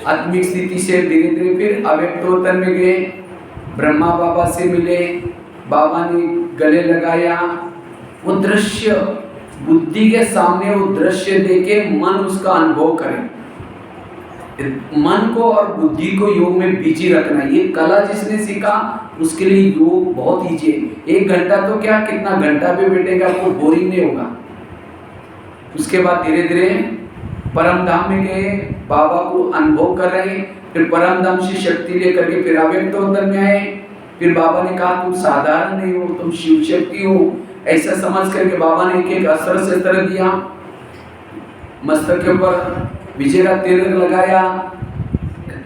आत्मिक स्थिति से धीरे धीरे फिर अव्यक्तोत्तन में गए, ब्रह्मा बाबा से मिले, बाबा ने गले लगाया। वो दृश्य बुद्धि के सामने, वो दृश्य देखे मन उसका अनुभव करे। मन को और बुद्धि को योग में बिजी रखना, ये कला जिसने सीखा उसके लिए योग बहुत ईजी है। 1 घंटा तो क्या, कितना घंटा भी बैठेगा आपको बोरिंग नहीं होगा। उसके बाद धीरे धीरे परम धाम में गए, बाबा को अनुभव कर रहे, फिर परम धाम से शक्ति लेकर के फिर अव्यक्तोत्तन में आए। फिर बाबा ने कहा तुम साधारण नहीं हो, तुम शिव शक्ति हो। ऐसा समझ करके बाबा ने एक अस्त्र शस्त्र दिया, मस्तक के ऊपर विजय का तिलक लगाया,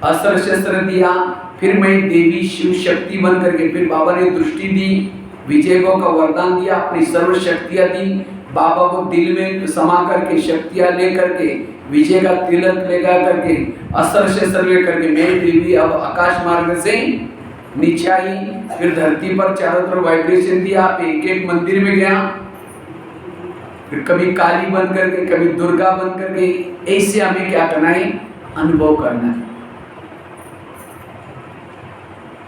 अस्त्र शस्त्र दिया। फिर मैं देवी शिव शक्ति बन करके, फिर बाबा ने दृष्टि दी, विजय को का वरदान दिया, अपनी सर्व शक्तियां दी। बाबा को दिल में समा करके शक्तियां लेकर के, विजय का तिलक लगा करके, अस्त्र शस्त्र लेकर के मैं देवी अब आकाश मार्ग से नीचे आई। फिर धरती पर चारों तरफ वाइब्रेशन दिया, एक एक मंदिर में गया, फिर कभी काली बन करके, कभी दुर्गा बन करके। ऐसे हमें क्या करना है, अनुभव करना है।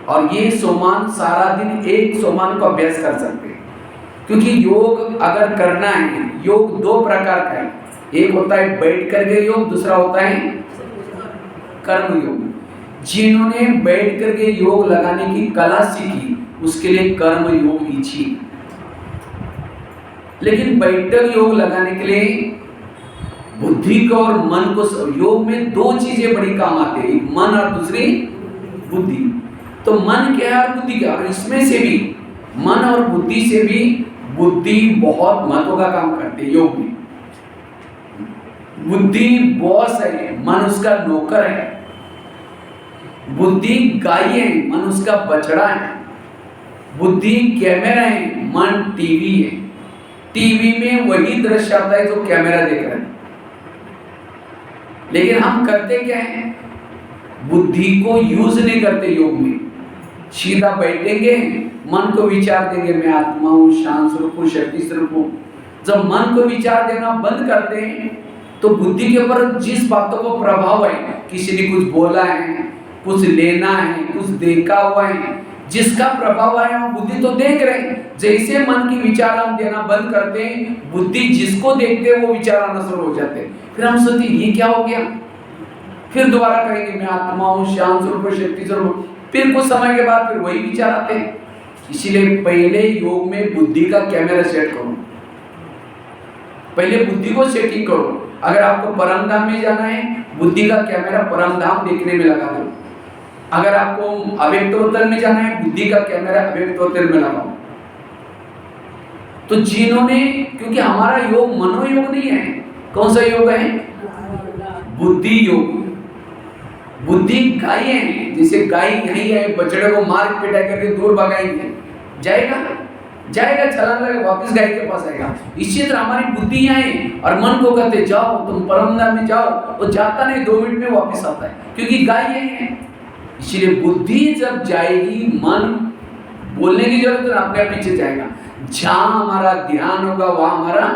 और ये सोमान सारा दिन एक सोमान को अभ्यास कर सकते हैं, क्योंकि योग अगर करना है, योग 2 प्रकार का है। एक होता है बैठ करके योग, दूसरा होता है कर्म योग। जिन्होंने बैठ करके योग लगाने की कला सीखी उसके लिए कर्म योग इच्छी, लेकिन बैठक योग लगाने के लिए बुद्धि को और मन को, योग में 2 चीजें बड़ी काम आते हैं, एक मन और दूसरी बुद्धि। तो मन क्या है और बुद्धि क्या है, और इसमें से भी मन और बुद्धि से भी बुद्धि बहुत महत्व का काम करते हैं योग में। बुद्धि बॉस है, मन उसका नौकर है। बुद्धि गाय है, मन उसका बछड़ा है। बुद्धि कैमरा है, मन टीवी है। टीवी में वही दृश्य आता है जो कैमरा देख रहा है। लेकिन हम करते क्या है, बुद्धि को यूज नहीं करते योग में। सीधा बैठेंगे, मन को विचार देंगे, मैं आत्मा हूं, शांत स्वरूप हूं, शक्ति स्वरूप हूं। जब मन को विचार देना बंद करते हैं तो बुद्धि के ऊपर जिस बातों को प्रभाव है, किसी ने कुछ बोला है, कुछ लेना है, कुछ देखा हुआ है, जिसका प्रभाव है वो बुद्धि तो देख रहे हैं। जैसे मन की विचार हम देना बंद करते हैं, बुद्धि जिसको देखते हैं वो विचार आना शुरू हो जाते हैं। फिर हम सोचते ये क्या हो गया, फिर दोबारा कहेंगे मैं आत्मा हूं, शांत स्वरूप, शक्ति स्वरूप। फिर कुछ समय के बाद फिर वही विचार आते हैं। इसीलिए पहले योग में बुद्धि का कैमरा सेट करो, पहले बुद्धि को सेटिंग करो। अगर आपको परम धाम में जाना है, बुद्धि का कैमरा परम धाम देखने में लगा दो। अगर आपको अव्यक्तोत्तन में जाना है, बुद्धि का कैमरा अव्यक्तोत्तन में लगाओ। तो जिन्होंने, क्योंकि हमारा योग मनोयोग नहीं है, कौन सा योग है, बुद्धि योग। बुद्धि गाय है, जैसे गाय यही है, बछड़े को मार पिटा करके दूर भगाएंगे, जाएगा जाएगा, छलांग लगेगा, वापस गाय के पास आएगा। इसी तरह हमारी बुद्धि यहाँ है और मन को कहते जाओ तुम परम धाम में जाओ, वो जाता नहीं, 2 मिनट में वापस आता है, क्योंकि गाय यही है। इसलिए बुद्धि जब जाएगी, मन बोलने की जरूरत नहीं, अपने आप पीछे जाएगा। जहां हमारा ध्यान होगा वहां हमारा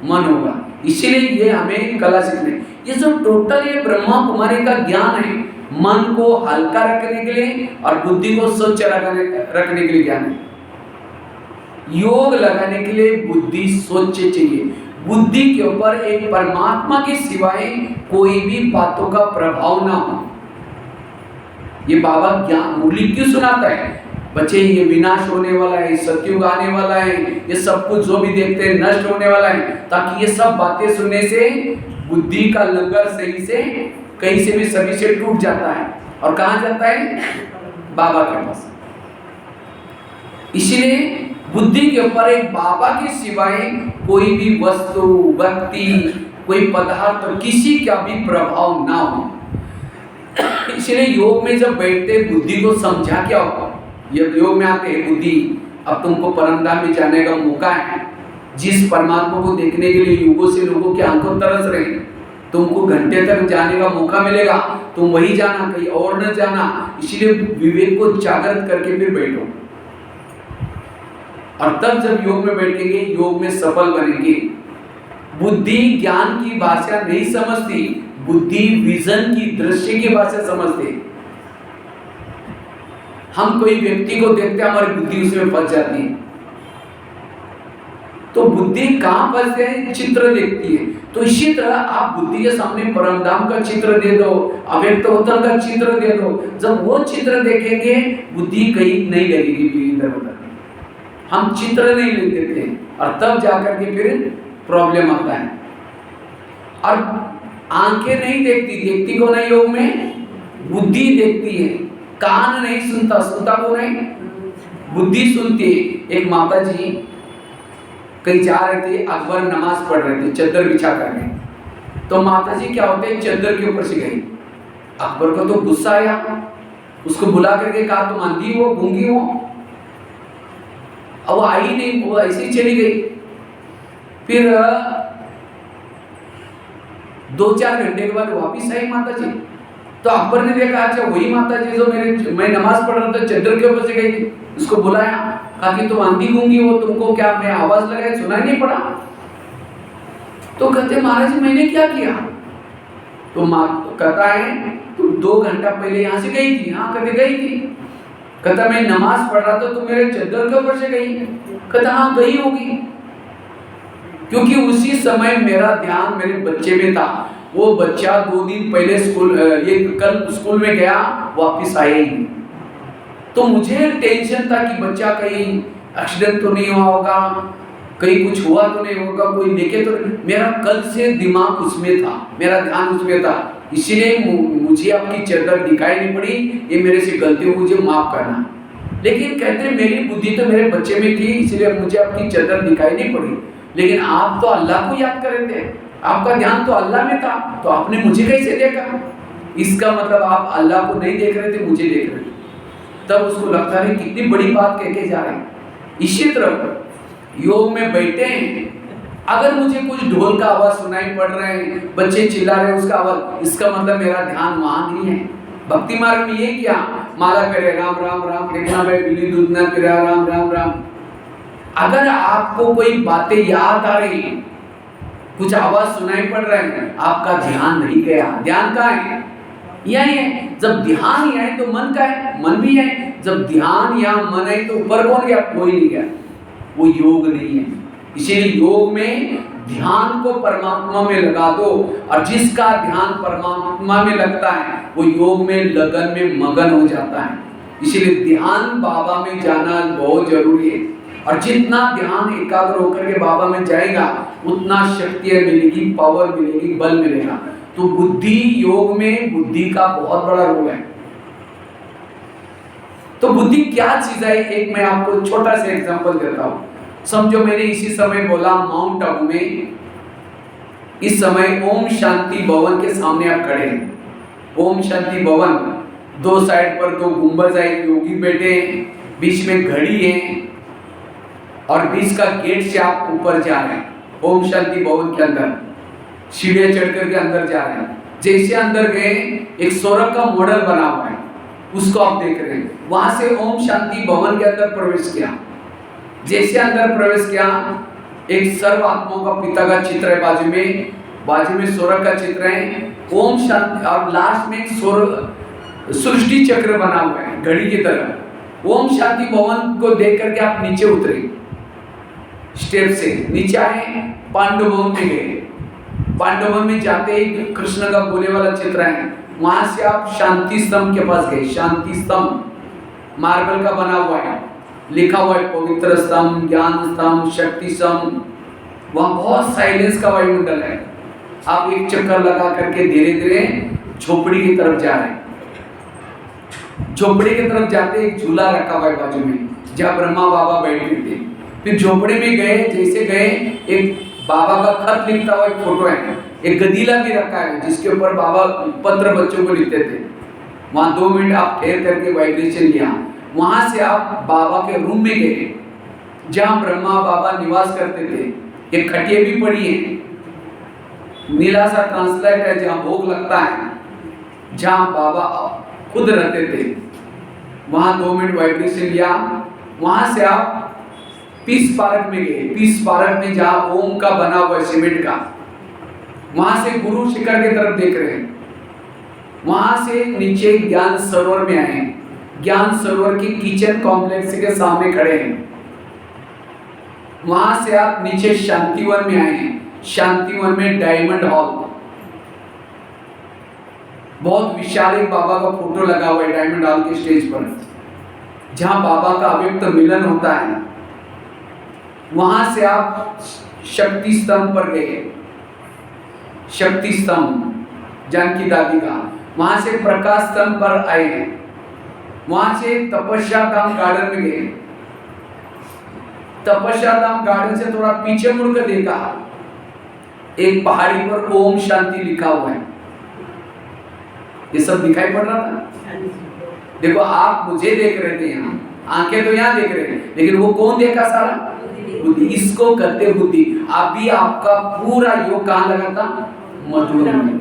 मन होगा। इसीलिए ये हमें कला सीखने, ये जो टोटल ये ब्रह्मा कुमारी का ज्ञान है, मन को हल्का रखने के लिए और बुद्धि को स्वच्छ रखने के लिए ज्ञान है। योग लगाने के लिए बुद्धि स्वच्छ चाहिए। बुद्धि के ऊपर एक परमात्मा के सिवाय कोई भी बातों का प्रभाव ना हो। ये बाबा ज्ञान मुरली क्यों सुनाता है, बच्चे ये विनाश होने वाला है, सतयुग आने वाला है, ये सब कुछ जो भी देखते हैं नष्ट होने वाला है, ताकि ये सब बातें सुनने से बुद्धि का लंगर सही से कहीं से भी सभी से टूट जाता है। और कहाँ जाता है, बाबा के पास। इसलिए बुद्धि के ऊपर एक बाबा के सिवाय कोई भी वस्तु, व्यक्ति, कोई पदार्थ, किसी का भी प्रभाव ना हो। इसलिए योग में जब बैठते बुद्धि को समझा क्या होगा, योग में आते हैं बुद्धि अब तुमको परम धाम में जाने का मौका है। जिस परमात्मा को देखने के लिए युगों से लोगों के आंखों तरस रहे, तुमको घंटे तक जाने का मौका मिलेगा, तुम वही जाना, कहीं और न जाना। इसलिए विवेक को जागृत करके फिर बैठो, और तब जब योग में बैठेंगे, योग में सफल बनेंगे। बुद्धि ज्ञान की भाषा नहीं समझती, बुद्धि विजन की, दृश्य की भाषा समझते। हम कोई व्यक्ति को देखते हैं, हमारी बुद्धि उसमें फंस जाती है। तो बुद्धि कहां फंसते है? चित्र देखती है। तो इसी तरह आप बुद्धि के सामने परमधाम का चित्र दे दो, अव्यक्त होतन का चित्र दे दो, जब वो चित्र देखेंगे बुद्धि कहीं नहीं लगेगी इधर उधर। हम चित्र नहीं लेते थे और तब जाकर के फिर प्रॉब्लम आता है। और आंखें नहीं देखती, देखती कौन है योग में? बुद्धि देखती है। कान नहीं सुनता, सुनता कौन है? बुद्धि सुनती है। एक माता जी कहीं जा रहे थे, अकबर नमाज पढ़ रहे थे चद्दर बिछा करके। तो माता जी क्या होते हैं, चद्दर के ऊपर से गई। अकबर को तो गुस्सा आया, उसको बुला करके कहा तुम अंधी हो, गूंगी हो? अब वो आई नहीं, वो ऐसे ही चली गई। फिर 2-4 घंटे के बाद वापिस आई माता जी। तो अकबर ने देखा अच्छा वही माता जी जो मैं नमाज पढ़ रहा था चद्दर के ऊपर से गई थी। उसको बुलाया, कहा कि तुम आंधी गूंगी हो, तुमको क्या मैं आवाज लगाई सुनाई नहीं पड़ा? तो कहते महाराज मैंने क्या किया? तो कहता है तुम 2 घंटा पहले यहाँ से गई थी। हाँ, कहते गई थी। कहता मैं नमाज पढ़ रहा था तो मेरे चद्दर के ऊपर से गई। कहता हाँ गई होगी, क्योंकि उसी समय मेरा ध्यान मेरे बच्चे में था। वो बच्चा 2 दिन पहले कल स्कूल में गया, वापिस आया ही नहीं। तो मुझे टेंशन था कि बच्चा कहीं एक्सीडेंट तो नहीं हुआ होगा, कहीं कुछ हुआ तो नहीं होगा, कोई लेके तो। मेरा कल से दिमाग उसमें था, मेरा ध्यान उसमें था, इसीलिए मुझे आपकी चद्दर दिखाई नहीं पड़ी। ये मेरे से गलती हो, मुझे माफ करना। लेकिन कहते मेरी बुद्धि तो मेरे बच्चे में थी, इसलिए मुझे आपकी चद्दर दिखाई नहीं पड़ी। लेकिन आप तो अल्लाह को याद कर रहे थे, आपका ध्यान तो अल्लाह में था, तो आपने मुझे कैसे देखा? इसका मतलब आप अल्लाह को नहीं देख रहे थे, मुझे देख रहे थे। तब उसको लगता है कितनी बड़ी बात कह के जा रहे हैं। इसी तरह योग में बैठे हैं, अगर मुझे कुछ ढोल का आवाज सुनाई पड़ रहे हैं, बच्चे चिल्ला रहे हैं उसका आवाज, इसका मतलब मेरा ध्यान वहां नहीं है। भक्ति मार्ग में ये क्या, माला करे राम राम राम, देखना भाई बिल्ली दूध ना पिला राम राम राम। अगर आपको कोई बातें याद आ रही, कुछ आवाज सुनाई पड़ रहा है, आपका ध्यान नहीं गया। ध्यान कहाँ है? यही है। जब ध्यान ही है तो मन का है, मन भी है। जब ध्यान या मन है तो ऊपर कौन गया? कोई नहीं गया। वो योग नहीं है। इसीलिए योग में ध्यान को परमात्मा में लगा दो, और जिसका ध्यान परमात्मा में लगता है वो योग में लगन में मगन हो जाता है। इसीलिए ध्यान बाबा में जाना बहुत जरूरी है। और जितना ध्यान एकाग्र होकर के बाबा में जाएगा उतना शक्ति मिलेगी, पावर मिलेगी, बल मिलेगा। तो बुद्धि योग में बुद्धि का बहुत बड़ा रोल है। तो बुद्धि क्या चीज है? एक मैं आपको छोटा सा एग्जांपल देता हूं। समझो मैंने इसी समय बोला माउंट आबू में, इस समय ओम शांति भवन के सामने आप खड़े हैं। ओम शांति भवन, 2 साइड पर 2 गुंबज है, योगी बैठे हैं, बीच में घड़ी है, और बीच का गेट से आप ऊपर जा रहे हैं ओम शांति भवन के अंदर। सीढ़ियां चढ़ करके अंदर जा रहे हैं। जैसे अंदर गए, एक स्वर्ग का मॉडल बना हुआ है, उसको आप देख रहे हैं। वहां से ओम शांति भवन के अंदर प्रवेश किया। जैसे अंदर प्रवेश किया, एक सर्व आत्माओं का पिता का चित्र है, बाजू में स्वर्ग का चित्र है, ओम शांति, और लास्ट में एक स्वर्ग सृष्टि चक्र बना हुआ है घड़ी की तरह। ओम शांति भवन को देख करके आप नीचे उतरे, स्टेप से नीचे आए, पांडव भवन में गए। पांडव भवन में जाते ही कृष्ण का बोले वाला चित्र है, वहां से आप शांति स्तंभ के पास गए। शांति स्तंभ मार्बल का बना हुआ है, लिखा हुआ है पवित्र स्तंभ, ज्ञान स्तंभ, शक्ति स्तंभ। वहां बहुत साइलेंस का वायुमंडल है। आप एक चक्कर लगा करके धीरे धीरे झोपड़ी की तरफ जा रहे हैं। झोपड़ी की तरफ जाते एक झूला रखा हुआ है बाजू में, जहाँ ब्रह्मा बाबा बैठे थे। फिर झोपड़ी में गए, जैसे गए, एक बाबा का खत लिखता हुआ एक फोटो है, एक गदीला भी रखा है जिसके ऊपर बाबा पत्र बच्चों को लिखते थे। वहां 2 मिनट आप ठहर करके वाइब्रेशन लिया। वहां से आप बाबा के रूम में गए, जहां ब्रह्मा बाबा निवास करते थे। एक खटिया भी पड़ी है, नीला सा ट्रांसलाइट है जहां भोग लगता है, जहां बाबा खुद रहते थे। वहां 2 मिनट वाइब्रेशन लिया। वहां से आप पीस पार्क में गए। पीस पार्क में जहां ओम का बना हुआ सीमेंट का, वहां से गुरु शिखर की तरफ देख रहे हैं, वहां से नीचे ज्ञान सरोवर में आए, ज्ञान सरोवर की किचन कॉम्प्लेक्स के सामने खड़े हैं। वहां से आप नीचे शांतिवन में आए हैं, शांतिवन में डायमंड हॉल, बहुत विशाल एक बाबा का फोटो लगा हुआ है डायमंड हॉल के स्टेज पर, जहां बाबा का अव्यक्त मिलन होता है। वहां से आप शक्ति स्तंभ पर गए, शक्ति स्तंभ जानकी दादी का, वहां से प्रकाश स्तंभ पर आए हैं, वहां से तपस्या धाम गार्डन में गए, तपस्या धाम गार्डन से थोड़ा पीछे मुड़कर देखा, एक पहाड़ी पर ओम शांति लिखा हुआ है। ये सब दिखाई पड़ रहा था। देखो आप मुझे देख रहे थे, यहाँ आंखें तो यहाँ देख रहे हैं, लेकिन वो कौन देखा सारा? बुद्धि। इसको कहते बुद्धि। अभी आपका पूरा योग कहाँ लगा था? मधुर में।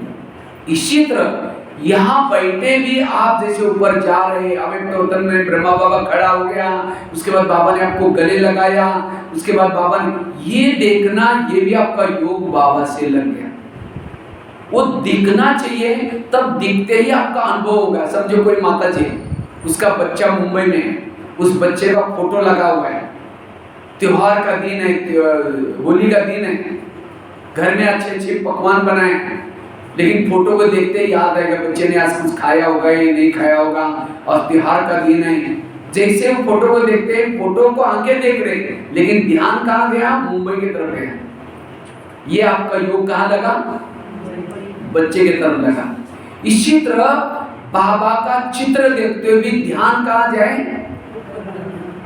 इसी तरह यहाँ बैठे भी आप जैसे ऊपर जा रहे, अव्यक्त उतन में ब्रह्मा बाबा खड़ा हो गया, उसके बाद बाबा ने आपको गले लगाया, उसके बाद बाबा ने ये देखना, ये भी आपका योग बाबा से लग गया। वो दिखना चाहिए, तब दिखते ही आपका अनुभव होगा। समझो कोई माता जी, उसका बच्चा मुंबई में, उस बच्चे का फोटो लगा हुआ है, त्योहार का दिन है, होली का दिन है, घर में अच्छे अच्छे पकवान बनाए, लेकिन फोटो को देखते ही याद आएगा बच्चे ने आज कुछ खाया होगा या नहीं खाया होगा, और त्योहार का दिन है। जैसे वो फोटो को देखते हैं, फोटो को आंखें देख रहे, लेकिन ध्यान कहाँ गया? मुंबई की तरफ गया। ये आपका योग कहाँ लगा? बच्चे की तरफ लगा। इसी तरह बाबा का चित्र देखते हुए भी ध्यान कहाँ जाए?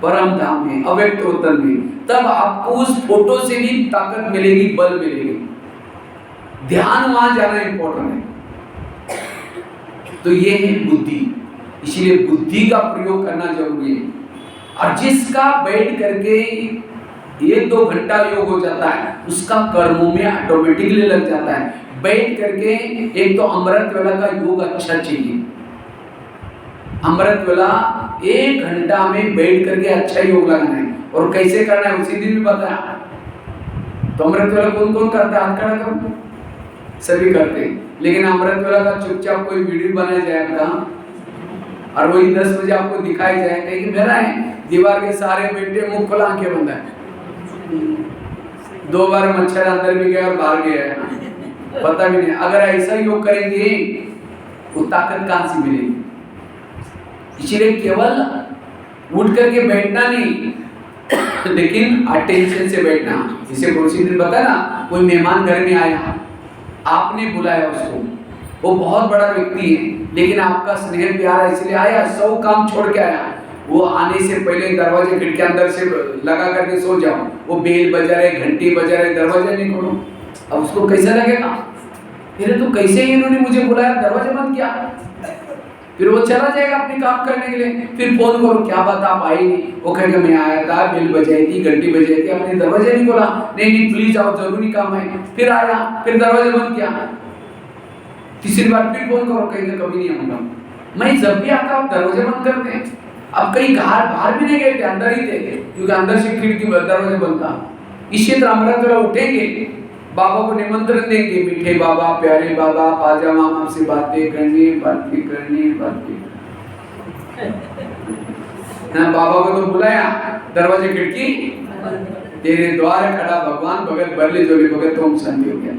परम धाम में, अव्यक्त उतन में। तब आपको उस फोटो से भी ताकत मिलेगी, बल मिलेगी। ध्यान वहां जाना इंपॉर्टेंट है। तो ये है बुद्धि, इसीलिए बुद्धि का प्रयोग करना जरूरी है। और जिसका बैठ करके 1-2 घंटा योग हो जाता है, उसका कर्मों में ऑटोमेटिकली लग जाता है। बैठ करके एक तो अमृत वेला का योग अच्छा चाहिए। अमृत वेला 1 घंटा में बैठ करके अच्छा योग लगाना है। और कैसे करना है उसी दिन भी बताया। तो अमृत वेला कौन कौन करता है? हाथ खड़ा करो। सभी करते हैं, लेकिन अमृत वेला का चुपचाप कोई वीडियो बनाया जाएगा और वही 10 बजे आपको दिखाई जाएगा कि मेरा है, दीवार के सारे बैठे, मुंह खुला, आंखें बंद है। 2 बार मच्छर अंदर भी गया और बाहर गया है, पता भी नहीं। अगर ऐसा योग करेंगे वो ताकत कहां से मिलेगी? इसलिए केवल उठ करके बैठना नहीं, लेकिन अटेंशन से बैठना। जिसे उसी दिन बताया ना, कोई मेहमान घर में आया, आपने बुलाया उसको, वो बहुत बड़ा व्यक्ति है, लेकिन आपका स्नेह प्यार है इसलिए आया, 100 काम छोड़ के आया। वो आने से पहले दरवाजे खिड़की अंदर से लगा करके सो जाओ, वो बेल बजा रहे, घंटी बजा रहे, दरवाजा नहीं खोलो। अब उसको कैसा लगेगा? फिर तो कैसे ही इन्होंने मुझे बुलाया, दरवाजा बंद किया। फिर वो चला जाएगा अपने काम करने के लिए। फिर फोन करो, क्या बात आप आई नहीं? वो कहेगा मैं आया था, बेल बजाई थी, घंटी बजाई थी, आपने दरवाजा नहीं खोला। नहीं प्लीज आओ, जरूरी काम है। फिर आया, फिर दरवाजा बंद किया। तीसरी बार फिर फोन करो, कहेंगे कभी नहीं आऊंगा। मैं जब भी आता हूँ दरवाजे बंद करते हैं। अब कहीं बाहर भी नहीं गए थे, अंदर ही थे, क्योंकि अंदर से खिड़की दरवाजा बंद था। इसी तरह अमृत वेला उठेंगे, बाबा को निमंत्रण देंगे, मीठे बाबा, प्यारे बाबा, पाजामा आपसे बातें करनी, बातें करनी, बातें। बाबा को तो बुलाया, दरवाजे खिड़की, तेरे द्वार खड़ा भगवान, भगत भरले जोड़ी भगत ओम शांति हो गया।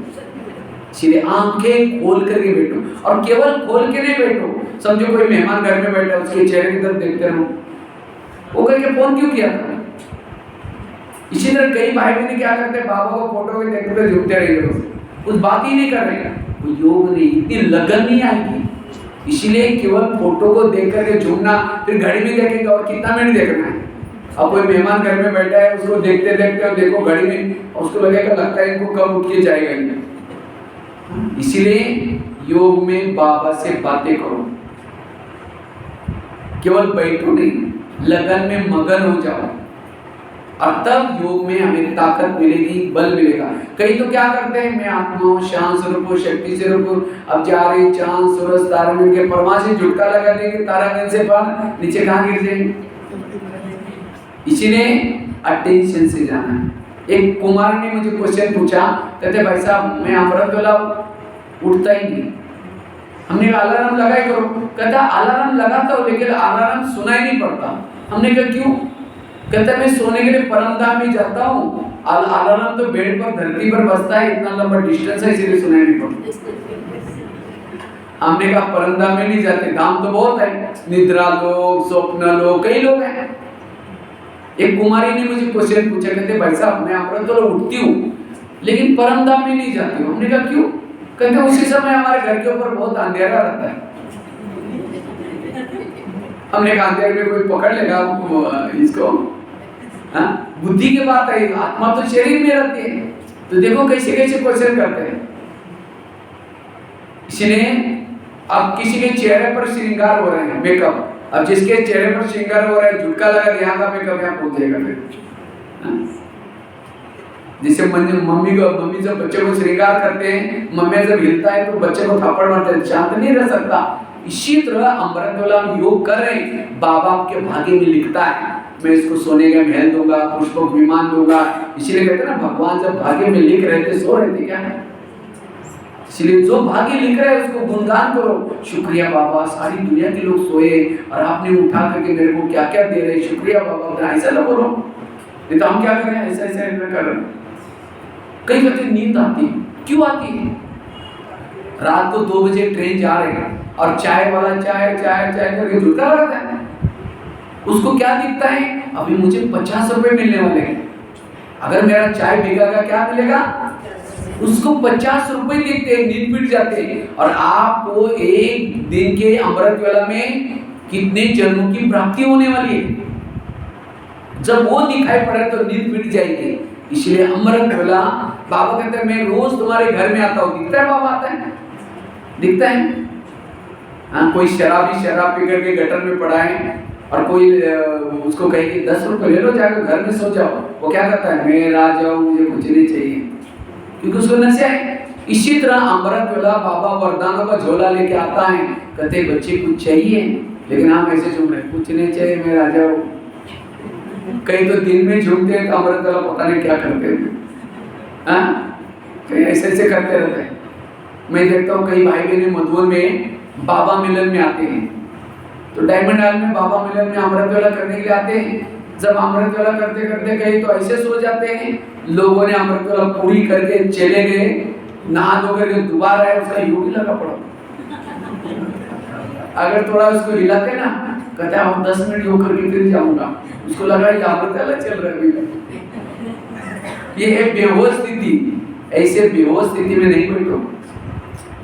इसलिए आंखें खोल करके बैठो, और केवल खोल के नहीं बैठो। समझो कोई मेहमान घर में बैठा, उसके चेहरे की तरफ देखते रहो, वो कहेंगे फोन क्यों किया था? इसी तरह कई भाई बहन क्या करते हैं, बाबा को फोटो में देखते हुए झुकते रहेंगे, कुछ बात ही नहीं कर रहे। वो योग नहीं, इतनी लगन नहीं आएगी। इसीलिए केवल फोटो को देख करके झूमना, फिर घड़ी में देखेंगे और कितना मिनट देखना है। अब कोई मेहमान घर में बैठा है, उसको देखते देखते और देखो घड़ी में, उसको लगेगा लगता है इनको कब उठ के जाएगा ये। इसीलिए योग में बाबा से बातें करो, केवल बैठो नहीं, लगन में मगन हो जाओ, और तब योग में हमें ताकत मिलेगी, बल मिलेगा। कई तो क्या करते हैं, मैं आत्मा हूँ, शांत स्वरूप हूँ, शक्ति स्वरूप हूँ, अब जा रहे चांद सूरज तारे मिल के परमा से झुटका लगा देंगे, तारा नीचे से पार नीचे कहाँ गिर जाएंगे। इसीलिए अटेंशन से जाना है। एक कुमार ने मुझे क्वेश्चन पूछा, कहते भाई साहब मैं अमृत वाला उठता ही नहीं। हमने कहा अलार्म लगाए करो। कहता अलार्म लगाता हूँ लेकिन अलार्म सुनाई नहीं पड़ता। हमने कहा क्यों? कहता मैं सोने के लिए परमधाम में जाता हूँ, अलार्म तो बेड पर धरती पर बजता है, इतना लंबा डिस्टेंस है इसलिए सुनाई नहीं पड़ता। हमने कहा परमधाम में नहीं जाते, धाम तो बहुत है, निद्रा लोग, स्वप्न लोग, कई लोग हैं। एक कुमारी ने मुझे क्वेश्चन पूछा, कहते भाई साहब मैं अमृत तो उठती हूँ लेकिन परमधाम में नहीं जाती हूँ। हमने कहा क्यों? कहते उसी समय हमारे घर के ऊपर बहुत अंधेरा रहता है। हमने कहा अंधेरे में कोई पकड़ लेगा इसको? बुद्धि की बात है, आत्मा तो शरीर में रहती है। तो देखो कैसे कैसे क्वेश्चन करते हैं। इसलिए अब किसी के चेहरे पर श्रृंगार हो रहे हैं, मेकअप, अब जिसके चेहरे पर श्रृंगार हो रहा है, झुटका लगा यहाँ का मेकअप यहाँ पहुंच जाएगा फिर। जिससे मम्मी जब बच्चे को श्रृंगार करते हैं, मम्मी जब हिलता है तो बच्चे को थप्पड़ मारते हैं, शांत नहीं रह सकता। इसी तरह अमृत वाला योग कर रहे हैं, बाबा आपके भाग्य में लिखता है मैं इसको सोने का महल दूंगा, पुष्पक विमान दूंगा। इसीलिए कहते हैं ना भगवान जब भाग्य में लिख रहे थे सो रहे थे क्या है? इसलिए जो भाग्य लिख रहे हैं उसको गुणगान करो, शुक्रिया बाबा, सारी दुनिया के लोग सोए और आपने उठा करके मेरे को क्या क्या दे रहे, शुक्रिया बाबा। ऐसा ना बोलो, नहीं तो हम क्या करें, ऐसा ऐसा कर रहे। कई बच्चे नींद आती है, क्यों आती है? रात को 2 बजे ट्रेन जा रही है और चाय वाला चाय चाय चाय करके झुका रहता है। उसको क्या दिखता है, अभी मुझे 50 रुपए मिलने वाले हैं, अगर मेरा चाय बिकेगा क्या मिलेगा? उसको 50 रुपए दिखते हैं, नींद पिट जाते हैं। और आपको एक दिन के अमृत वेला में कितने जन्मों की प्राप्ति होने वाली है, जब वो दिखाई पड़े तो नींद पिट जाएगी। इसलिए अमृत वेला बाबा कहते हैं मैं रोज तुम्हारे घर में आता हूँ। दिखता है बाबा आता है, दिखता है। हाँ, कोई शराबी शराब पी करके गटर में पड़ा है और कोई उसको कहे कि 10 रुपए ले लो, जाकर घर में सो जाओ, वो क्या करता है, मैं आ जाऊँ, मुझे कुछ नहीं चाहिए, क्योंकि उसको नशा है। इसी तरह अमृत वेला बाबा वरदानों का झोला लेके आता है, कहते बच्चे कुछ चाहिए, लेकिन हम ऐसे झूम रहे, कुछ नहीं चाहिए, मैं आ जाओ। कई तो दिन में झूमते हैं तो अमृत वेला पता नहीं क्या करते हैं, कहीं ऐसे ऐसे करते रहते हैं। मैं देखता हूँ कई भाई बहन मधुबन में बाबा मिलन में आते हैं, तो डायमंड हॉल में बाबा मिलन में अमृत वेला करने के लिए आते हैं। जब अमृत वेला करते करते कहीं तो ऐसे सो जाते हैं, लोगों ने अमृत वेला पूरी करके चले गए, नहा धो करके दोबारा उसका योगी लगा पड़ा। अगर थोड़ा उसको हिलाते ना, कहता है 10 मिनट योग करके फिर जाऊंगा, उसको लगा ये अमृत वेला चल रहा है। ये है बेहोश स्थिति। ऐसे बेहोश स्थिति में नहीं बैठो,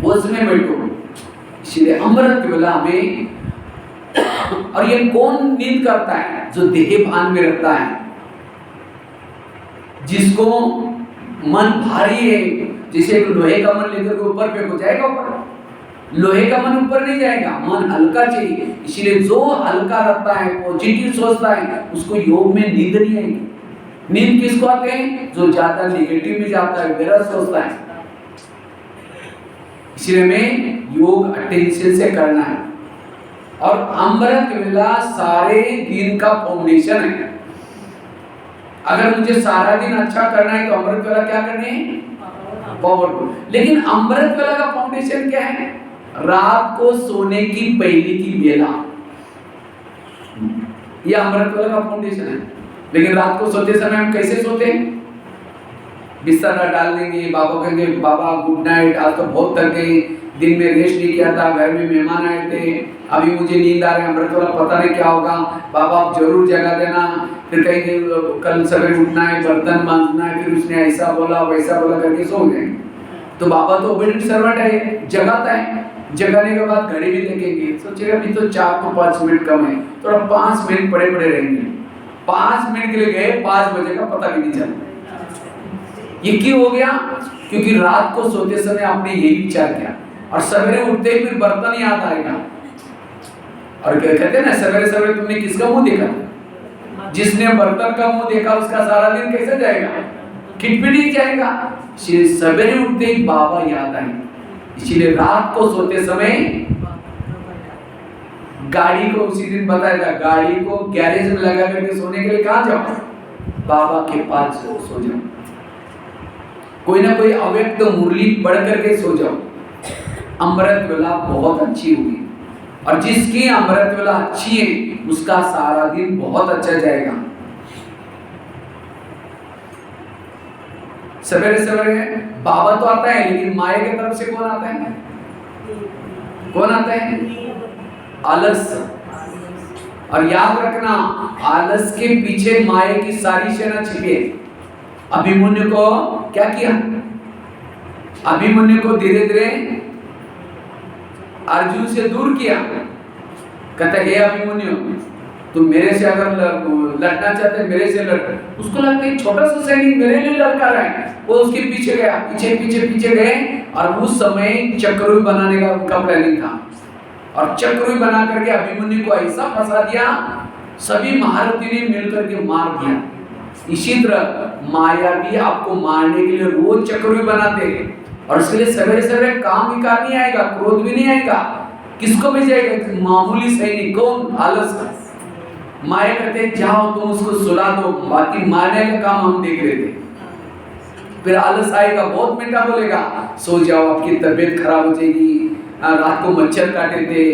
होश में बैठो। इसलिए अमृत वेला में, और ये कौन नींद करता है? जो देह भान में रहता है, जिसको मन भारी है। जैसे लोहे का मन लेकर के ऊपर पे हो जाएगा, ऊपर लोहे का मन ऊपर नहीं जाएगा, मन हल्का चाहिए। इसलिए जो हल्का रहता है, पॉजिटिव सोचता है, उसको योग में नींद नहीं आएगी। नींद किसको आते हैं? जो ज्यादा नेगेटिव में जाता है, गलत सोचता है। इसलिए में योग अटेंशन से करना है। और अमृत वेला सारे दिन का फाउंडेशन है। अगर मुझे सारा दिन अच्छा करना है तो अमृत वेला क्या करनी है? पावरफुल। लेकिन अमृत वेला का फाउंडेशन क्या है? रात को सोने की पहली की बेला, यह अमृत वेला का फाउंडेशन है। लेकिन रात को सोते समय हम कैसे सोते हैं? बिस्तर डाल देंगे, बाबा कहेंगे बाबा गुड नाइट, आज तो बहुत थक गए, दिन में रेस्ट नहीं किया था, घर में मेहमान आए थे, अभी मुझे नींद आ रही है, अमृत वाला पता नहीं क्या होगा, बाबा आप जरूर जगा देना। फिर कहेंगे कल सवेरे उठना है, बर्तन मांजना है, फिर उसने ऐसा बोला वैसा बोला करके सो गए। तो बाबा तो ओबीडिएंट सर्वेंट है, जगाता है। जगाने के बाद घड़ी भी देखेंगे, सोचेगा अभी तो 4 to 5 मिनट कम है, थोड़ा 5 मिनट पड़े पड़े रहेंगे। 5 मिनट के लिए गए, 5 बजे का पता भी नहीं चला। ये क्यों हो गया? क्योंकि रात को सोते समय आपने यही विचार किया, और सवेरे उठते ही फिर बर्तन याद आएगा। और कहते हैं ना, सवेरे सवेरे तुमने किसका मुंह देखा? जिसने बर्तन का मुंह देखा उसका सारा दिन कैसे जाएगा? खिटपिट ही जाएगा। सवेरे उठते ही बाबा याद आए। इसीलिए रात को सोते समय गाड़ी को, उसी दिन बताया था, गाड़ी को गैरेज में लगा करके सोने के लिए कहाँ जाओ? बाबा के पास सो जाओ। कोई ना कोई अव्यक्त मुरली पढ़ करके सो जाओ, अमृत वेला बहुत अच्छी होगी। और जिसकी अमृत वेला अच्छी है उसका सारा दिन बहुत अच्छा जाएगा। सवेरे सवेरे बाबा तो आता है, लेकिन माया की तरफ से कौन आता है? कौन आता है? आलस। और याद रखना, आलस के पीछे माया की सारी सेना छिपी है। अभिमन्यु को क्या किया? अभिमन्यु को धीरे धीरे अर्जुन से दूर किया। कहता है, अभिमन्यु तुम मेरे से अगर लड़ना चाहते मेरे से लड़। उसको लगता है छोटा सा सैनिक मेरे लिए लड़का रहा है, वो उसके पीछे गया, पीछे पीछे पीछे गए। और उस समय चक्रव्यूह बनाने का उनका प्लानिंग था, और चक्रव्यूह बना करके अभिमन्यु को ऐसा फंसा दिया, सभी महारथी ने मिलकर के मार दिया। इसी तरह माया भी आपको मारने के लिए रोज चक्रव्यूह बनाते हैं, और उसके लिए सवेरे सवेरे काम विकार नहीं आएगा, क्रोध भी नहीं आएगा। किसको भेजेगा? मामूली सैनिक। कौन? आलस। माया कहते जाओ तुम उसको सुला दो, बाकी मारने का काम हम देख रहे थे। फिर आलस आएगा, बहुत मीठा बोलेगा, सो जाओ आपकी तबीयत खराब हो जाएगी, रात को मच्छर काटे थे,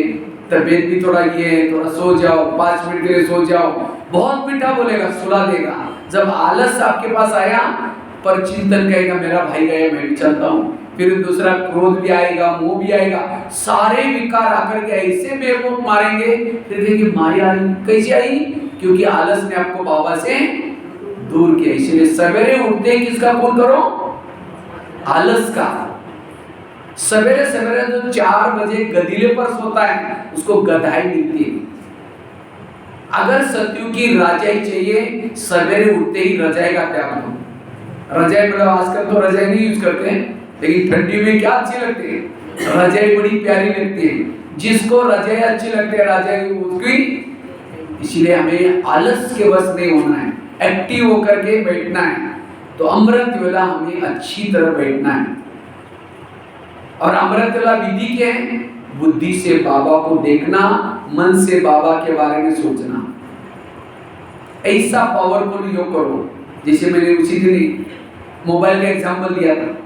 तबीयत भी थोड़ा ये है, थोड़ा सो जाओ, 5 मिनट के लिए सो जाओ। बहुत मीठा बोलेगा, सुला देगा। जब आलस आपके पास आया, पर चिंतन कहेगा मेरा भाई गया मैं भी चलता हूँ। फिर दूसरा क्रोध भी आएगा, मोह भी आएगा, सारे विकार आकर के ऐसे बेवकूफ मारेंगे। फिर देखिए माया कैसे आई? क्योंकि आलस ने आपको बाबा से दूर किया। इसलिए सवेरे उठते किसका फोन करो? आलस का। सवेरे सवेरे जो 4 बजे गदीले पर सोता है उसको गधाई मिलती है। अगर सत्यु की रजाई चाहिए, सवेरे उठते ही रजाई का त्याग करो। रजाई मतलब आजकल तो रजाई नहीं यूज करते हैं, लेकिन ठंडी में क्या अच्छी लगती है? रजाई बड़ी प्यारी लगती है। जिसको रजाई अच्छी लगती है, रजाई उसकी। इसलिए हमें आलस के वश नहीं होना है, एक्टिव होकर के बैठना है। तो अमृत वेला हमें अच्छी तरह बैठना है। और अमृत वेला विधि क्या है? बुद्धि से बाबा को देखना, मन से बाबा के बारे में सोचना। ऐसा पावरफुल योग करो। जैसे मैंने उसी दिन मोबाइल का एग्जाम्पल दिया था।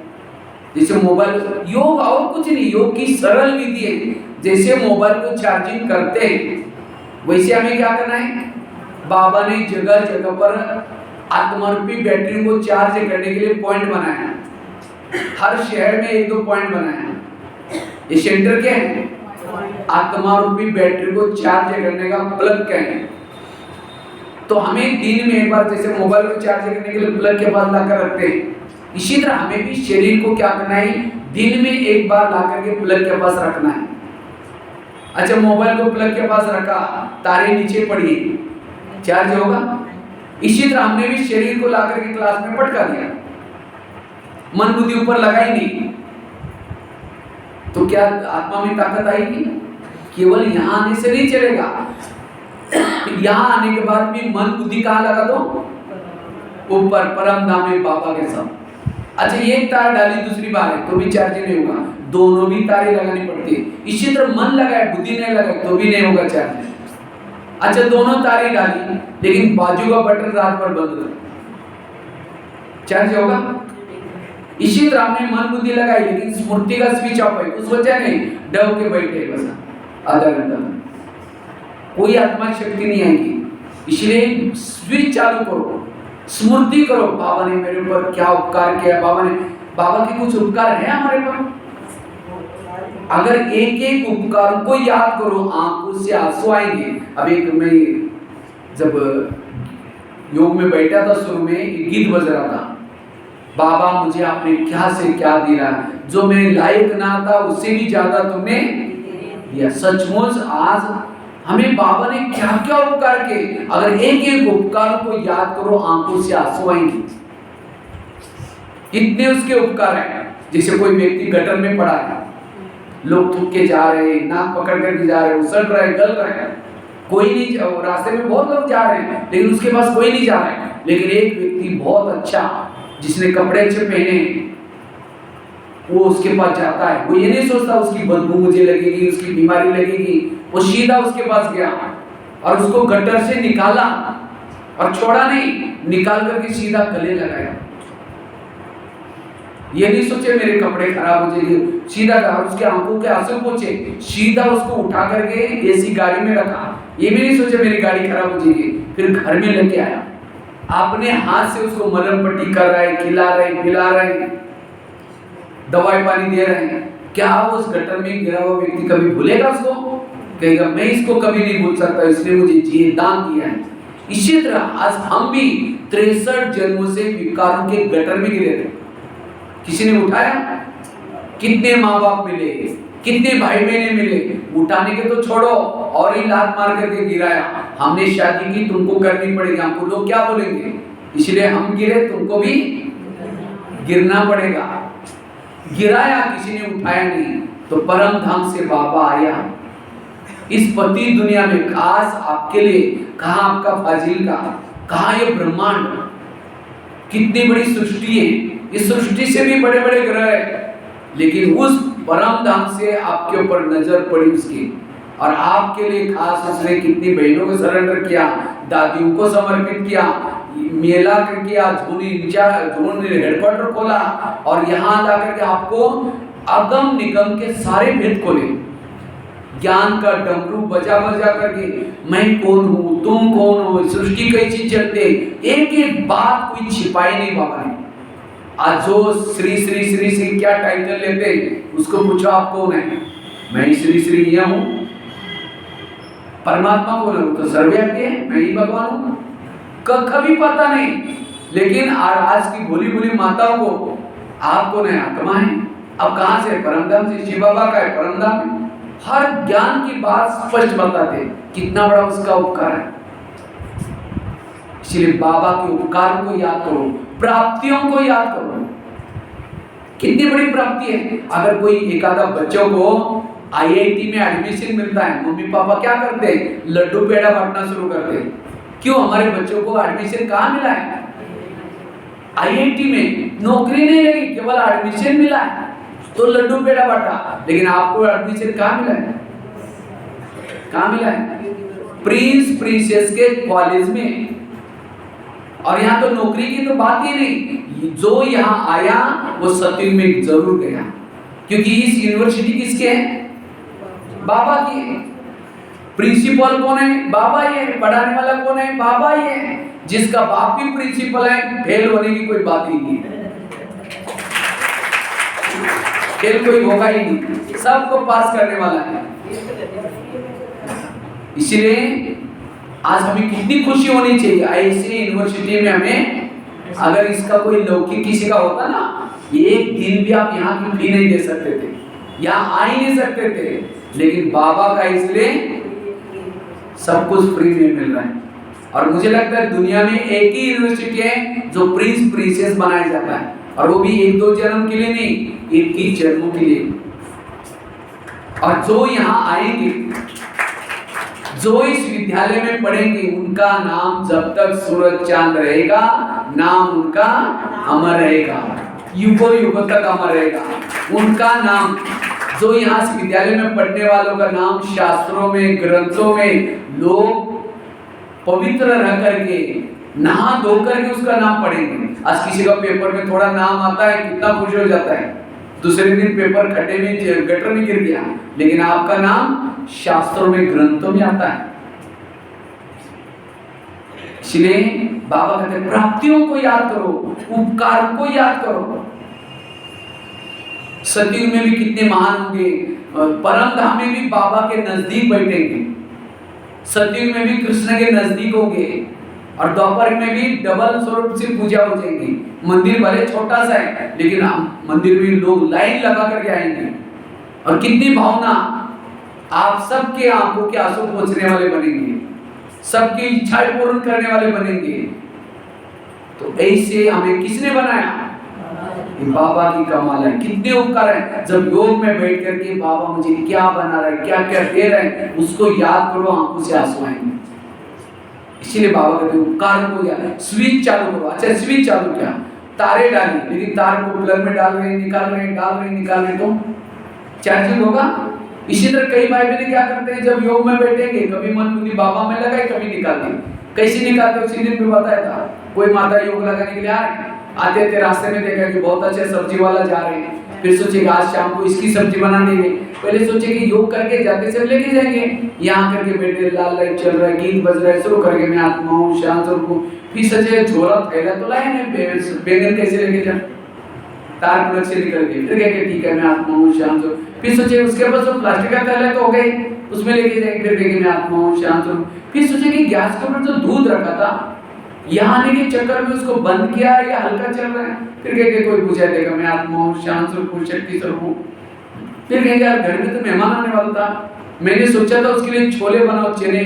जैसे मोबाइल योग और कुछ नहीं, योग की सरल विधि है। जैसे मोबाइल को चार्जिंग करते हैं, वैसे हमें क्या करना है? बाबा ने जगह जगह पर आत्मरूपी बैटरी को चार्ज करने के लिए पॉइंट बनाया। हर शहर में 1-2 पॉइंट बनाया। ये सेंटर क्या है? आत्मरूपी बैटरी को चार्ज करने का प्लग क्या है? तो हमें दिन में एक बार, जैसे मोबाइल को चार्ज करने के लिए प्लग के पास लाकर रखते हैं, इसी तरह हमें भी शरीर को क्या करना है? दिन में एक बार लाकर के प्लग के पास रखना है। अच्छा, मोबाइल को प्लग के पास रखा, तारे नीचे पड़ी, चार्ज होगा? इसी तरह हमने भी शरीर को लाकर के क्लास में पटका दिया, मन बुद्धि ऊपर लगाई नहीं, तो क्या आत्मा में ताकत आएगी? केवल यहाँ आने से नहीं चलेगा। यहाँ आने के बाद भी मन बुद्धि कहाँ लगा दो? ऊपर परम धाम में बाबा के साथ। अच्छा, एक तार डाली, दूसरी बार है तो भी चार्ज नहीं होगा, दोनों भी तारें लगानी पड़ती है। इसी तरह मन लगाए, बुद्धि नहीं लगाए तो भी नहीं होगा चार्ज। अच्छा, दोनों तारें डाली, लेकिन बाजू का बटन रात भर बंद कर, चार्ज होगा? इसी तरह हमने मन बुद्धि लगाई, लेकिन स्मृति का स्विच ऑफ है, उस वजह नहीं डब के बैठे बस आधा घंटा, कोई आत्मा शक्ति नहीं आएगी। इसलिए स्विच चालू करो, स्मृति करो, बाबा ने मेरे ऊपर क्या उपकार किया, बाबा के कुछ उपकार है हमारे पर। अगर एक एक उपकार को याद करो, आंखों से आंसू आएंगे। अभी मैं जब योग में बैठा था, शुरू में एक गीत बज रहा था, बाबा मुझे आपने क्या से क्या दिया, जो मेरे लायक ना था उससे भी ज्यादा तुमने दिया। सचमुच आज हमें बाबा ने क्या क्या उपकार किए, अगर एक एक उपकार को याद करो, आंखों से आंसू आएंगे। इतने उसके उपकार हैं। जैसे कोई व्यक्ति गटर में पड़ा है, लोग थूक के जा रहे हैं, नाक पकड़ करके जा रहे हैं, उछल रहे हैं, गल रहे हैं, कोई नहीं, रास्ते में बहुत लोग जा रहे हैं लेकिन उसके पास कोई नहीं जा रहा है। लेकिन एक व्यक्ति बहुत अच्छा, जिसने कपड़े अच्छे पहने, वो उसके पास जाता है। वो ये नहीं सोचता उसकी बदबू मुझे लगेगी, उसकी बीमारी लगेगी, वो सीधा उसके पास गया और उसको गटर से निकाला, और छोड़ा नहीं, निकाल करके सीधा गले लगाया। ये नहीं सोचे मेरे कपड़े खराब हो जाएंगे, सीधा कहा उसके आंखों के आंसू पोंछे, सीधा उसको उठा करके एसी गाड़ी में रखा। ये भी नहीं सोचे मेरी गाड़ी खराब हो जाएगी। फिर घर में लेके आया, अपने हाथ से उसको मलहम पट्टी कर रहा है, खिला रहे, पिला रहे, दवाई पानी दे रहे हैं। क्या उस गटर में गिरा हुआ व्यक्ति कभी भूलेगा उसको? कहेगा मैं इसको कभी नहीं भूल सकता, इसने मुझे जी दान दिया है। इसी तरह आज हम भी 63 जन्मों से विकारों के गटर में गिरे थे, किसी ने उठाया? कितने माँ बाप मिले, कितने भाई बहने मिले, उठाने के तो छोड़ो, और ही लात मार करके गिराया। हमने शादी की, तुमको करनी पड़ेगी, हमको लोग क्या बोलेंगे, इसलिए हम गिरे, तुमको भी गिरना पड़ेगा। गिराया, किसी ने उठाया नहीं, तो परम धाम से बाबा आया इस पति दुनिया में। खास आपके लिए, कहा आपका फाजिल का, कहा ये ब्रह्मांड, कितनी बड़ी सृष्टि है, इस सृष्टि से भी बड़े बड़े ग्रह है, लेकिन उस परम धाम से आपके ऊपर नजर पड़ी उसकी, और आपके लिए खास उसने कितनी बहनों को सरेंडर किया, दादियों को समर्पित किया, मेला किया, झून हेडक्वार्टर खोला, और यहाँ ला करके आपको अगम निगम के सारे भेद खोले, ज्ञान का डमरू बजा बजा करके, मैं कौन हूँ, तुम कौन हो, सृष्टि कैसी चलते, एक एक बात कोई छिपाई नहीं बाबा ने। आज जो श्री श्री श्री श्री क्या टाइटल लेते, उसको पूछो आप कौन है, मैं श्री श्री ये हूँ। परमात्मा कौन है? तो सर्वव्यापी है, मैं ही भगवान हूँ, कभी पता नहीं। लेकिन आज की भोली भोली माताओं को आप कौन है? आत्मा है। अब कहाँ से? परमधाम से। शिव बाबा का है परमधाम में, हर ज्ञान की बात स्पष्ट बताते, कितना बड़ा उसका उपकार है। इसलिए बाबा के उपकार को याद करो, प्राप्तियों को याद करो, कितनी बड़ी प्राप्ति है। अगर कोई एक आधा बच्चों को आईआईटी में एडमिशन मिलता है, मम्मी पापा क्या करते हैं? लड्डू पेड़ा बांटना शुरू करते हैं। क्यों? हमारे बच्चों को एडमिशन कहाँ मिला है? आईआईटी में। नौकरी नहीं लगी, केवल एडमिशन मिला है, तो लड्डू पेड़ा बांटा। लेकिन आपको एडमिशन कहाँ मिला है? कहाँ मिला है? प्रिंस प्रिंसेस के कॉलेज में। और यहाँ तो नौकरी की तो बात ही नहीं, जो यहाँ आया वो सत्युग में जरूर गया, क्योंकि इस यूनिवर्सिटी किसके है? बाबा की है। प्रिंसिपल कौन है? बाबा ही है। पढ़ाने वाला कौन है? बाबा ही है। जिसका बाप भी प्रिंसिपल है, फेल होने की कोई बात ही नहीं है, फेल कोई होगा ही नहीं, सबको पास करने वाला है। इसलिए आज हमें कितनी खुशी होनी चाहिए, ऐसी यूनिवर्सिटी में हमें, अगर इसका कोई लौकिक किसी का होता ना, एक दिन भी आप यहाँ की फी नहीं दे सकते थे, यहाँ आ ही नहीं सकते थे, लेकिन बाबा का इसलिए सब कुछ फ्री में मिल रहा है। और मुझे लगता है दुनिया में एक ही यूनिवर्सिटी है जो प्रिंस प्रिंसेस बनाया जाता है, और वो भी एक दो जन्म के लिए नहीं, 21 जन्मों के लिए। और जो यहाँ आएंगे, जो इस विद्यालय में पढ़ेंगे, उनका नाम जब तक सूरज चांद रहेगा, नाम उनका अमर रहेगा, युगों युगों तक अमर रहेगा उनका नाम। जो यहाँ इस विद्यालय में पढ़ने वालों का नाम शास्त्रों में, ग्रंथों में लोग पवित्र रह करके, नहा धो करके उसका नाम पढ़ेंगे। आज किसी का पेपर में थोड़ा नाम आता है, कितना खुश हो जाता है, दूसरे दिन पेपर खड्डे में, गटर में गिर गया, लेकिन आपका नाम शास्त्रों में, ग्रंथों में आता है। इसलिए बाबा कहते हैं प्राप्तियों को याद करो, उपकार को याद करो। सतयुग में भी कितने महान होंगे, परम धाम में भी बाबा के नजदीक बैठेंगे, सतयुग में भी कृष्ण के नजदीक होंगे, और द्वापर में भी डबल स्वरूप से पूजा हो जाएगी। मंदिर भले छोटा सा है, लेकिन मंदिर में लोग लाइन लगा करके आएंगे, और कितनी भावना, आप सबके आंखों के आंसू पोंछने वाले बनेंगे, सबकी इच्छाएं पूर्ण करने वाले बनेंगे। तो ऐसे हमें किसने बनाया? बाबा की कमाल है, कितने उपकार है। जब योग में बैठ करके बाबा मुझे क्या बना रहा है, क्या क्या दे रहा है, उसको याद करो, आंखों से आंसू आएंगे। इसीलिए बाबा कहते हैं उपकार को याद, स्विच चालू करो। अच्छा स्विच चालू किया, तारे डाली, लेकिन तार को प्लग में डाल रहे, निकाल रहे, डाल रहे, निकाल रहे, तो चार्जिंग होगा। इसी तरह कई भाई बहन क्या करते हैं, जब योग में बैठेंगे, कभी मन बुद्धि बाबा में लगाए, कभी निकाल दी। कैसे निकालते? उसी दिन भी बताया था, कोई माता योग लगाने के लिए आ रहे, आते थे रास्ते में देखा कि बहुत अच्छे सब्जी वाला जा रहे हैं, फिर सोचे कि आज शाम को इसकी सब्जी बनाने गए, पहले सोचे कि योग करके जाते से लेके जाएंगे, यहाँ करके बैठे लाल लाइट चल रहा है, गीत बज रहा है, शुरू करके मैं आत्मा हूँ शांत हूँ, फिर सोचे झोला थैला तो लाए नहीं, बैंगन कैसे लेके जाए, तार प्लग से निकल गए, फिर कहे ठीक है मैं आत्मा हूँ शांत हूँ, फिर सोचे उसके पास वो प्लास्टिक का थैला तो हो गई, उसमें लेके जाएंगे, फिर कहे मैं आत्मा हूँ शांत हूँ, फिर सोचे कि गैस के ऊपर जो दूध रखा था यहाँ आने के चक्कर में उसको बंद किया या हल्का चल रहा है, फिर कहेंगे कोई पूछा देगा मैं आत्मा हूँ शांत स्वरूप हूँ शक्ति स्वरूप हूँ, फिर कहेंगे यार घर में तो मेहमान आने वाला था, मैंने सोचा था उसके लिए छोले बनाओ चने,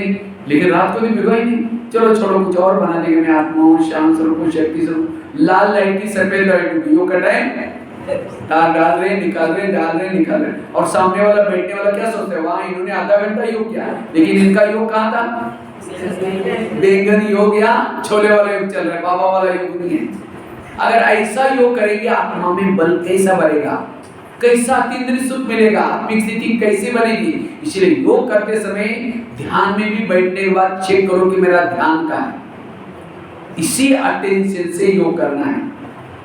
लेकिन रात को भी भिगो ही नहीं, चलो छोड़ो कुछ और बना देंगे, मैं आत्मा हूँ शांत स्वरूप हूँ शक्ति स्वरूप, लाल लाइट की सफेद लाइट होगी, योग का टाइम तार डाल रहे निकाल रहे डाल रहे निकाल रहे, और सामने वाला बैठने वाला क्या सोचता है वहां इन्होंने आधा घंटा योग किया, लेकिन इनका योग कहाँ था, बैंगन योग या छोले वाला योग चल रहा है, बाबा वाला योग नहीं है। अगर ऐसा योग करेंगे आत्मा में बल कैसा बढ़ेगा, कैसा अतीन्द्रिय सुख मिलेगा, आत्मिक स्थिति कैसी बनेगी। इसलिए योग करते समय ध्यान में भी बैठने के बाद चेक करो कि मेरा ध्यान कहाँ है, इसी अटेंशन से योग करना है।